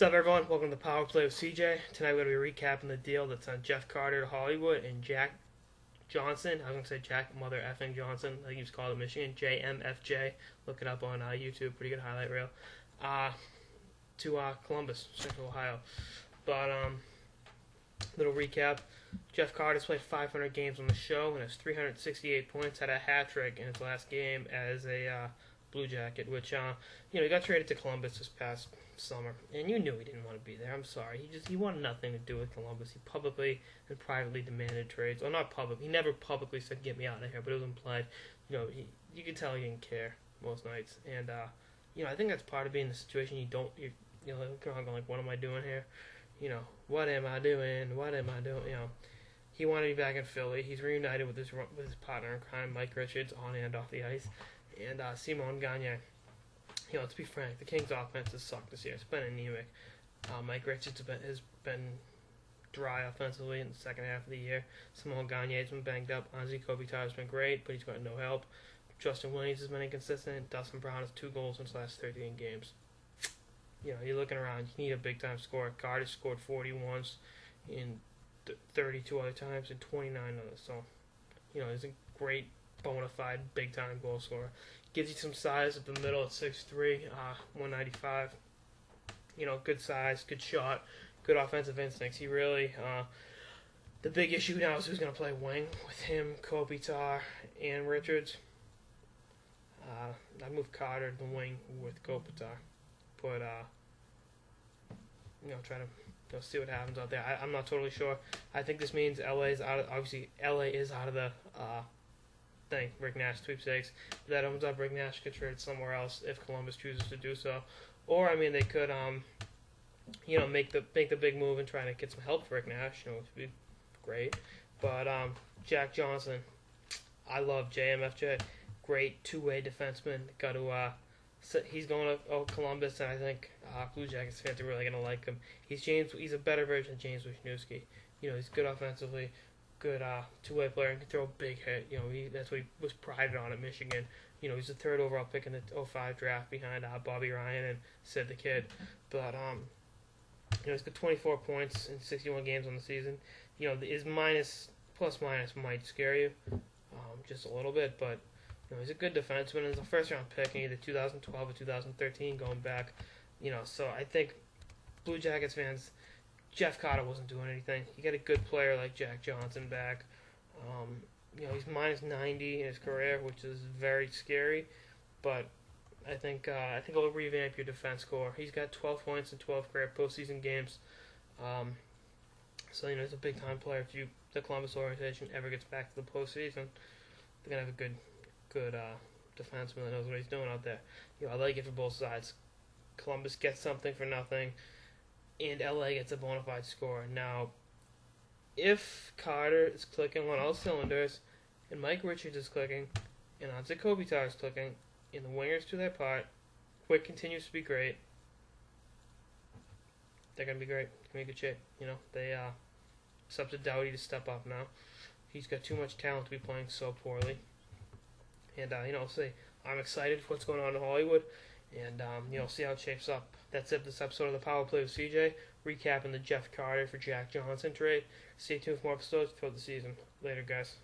What's up, everyone? Welcome to Power Play with CJ. Tonight we're going to be recapping the deal that's on Jeff Carter to Hollywood and Jack Johnson. I was going to say Jack Mother Effing Johnson. I think he was called in Michigan. JMFJ. Look it up on YouTube. Pretty good highlight reel. To Columbus, Central Ohio. But little recap. Jeff Carter's played 500 games on the show and has 368 points. Had a hat trick in his last game as a Blue Jacket, which he got traded to Columbus this past summer, and you knew he didn't want to be there. I'm sorry, he wanted nothing to do with Columbus. He publicly and privately demanded trades. Well, not public. He never publicly said get me out of here, but it was implied. You could tell he didn't care most nights, and I think that's part of being in the situation. You're looking around going like, what am I doing here? What am I doing? What am I doing? He wanted to be back in Philly. He's reunited with his partner in crime, Mike Richards, on and off the ice, and Simon Gagne. Let's be frank, the Kings' offense has sucked this year. It's been anemic. Mike Richards has been dry offensively in the second half of the year. Simon Gagne has been banged up. Anze Kopitar has been great, but he's got no help. Justin Williams has been inconsistent. Dustin Brown has 2 goals in his last 13 games. You're looking around. You need a big-time scorer. Carter scored 40 once in 32 other times and 29 others. So, he's a great, bona fide, big-time goal scorer. Gives you some size at the middle at 6'3", 195. Good size, good shot, good offensive instincts. He really, the big issue now is who's going to play wing with him, Kopitar, and Richards. I'd move Carter to the wing with Kopitar. But, try to see what happens out there. I'm not totally sure. I think this means LA is out of the Rick Nash sweepstakes. That opens up Rick Nash could trade somewhere else if Columbus chooses to do so. Or they could make the big move and try to get some help for Rick Nash. Which would be great. But Jack Johnson, I love JMFJ. Great two-way defenseman. He's going to Columbus, and I think Blue Jackets fans are really going to like him. He's a better version of James Wisniewski. He's good offensively, good two-way player, and can throw a big hit. That's what he was prided on at Michigan. He's the 3rd overall pick in the +05 draft behind Bobby Ryan and Sid the Kid. But he's got 24 points in 61 games on the season. His plus-minus might scare you just a little bit, but he's a good defenseman. He's a first-round pick in either 2012 or 2013 going back. So I think Blue Jackets fans, Jeff Carter wasn't doing anything. You get a good player like Jack Johnson back. He's minus 90 in his career, which is very scary. But I think he'll revamp your defense core. He's got 12 points in 12 career postseason games. So he's a big-time player. If the Columbus organization ever gets back to the postseason, they're gonna have a good defenseman that knows what he's doing out there. I like it for both sides. Columbus gets something for nothing, and LA gets a bona fide score. Now, if Carter is clicking on all cylinders, and Mike Richards is clicking, and Anze Kopitar is clicking, and the wingers do their part, Quick continues to be great, they're going to be great. They're going to be good shape. It's up to Doughty to step up now. He's got too much talent to be playing so poorly. And, see, I'm excited for what's going on in Hollywood. And, see how it shapes up. That's it for this episode of the Power Play with CJ. Recapping the Jeff Carter for Jack Johnson trade. Stay tuned for more episodes throughout the season. Later, guys.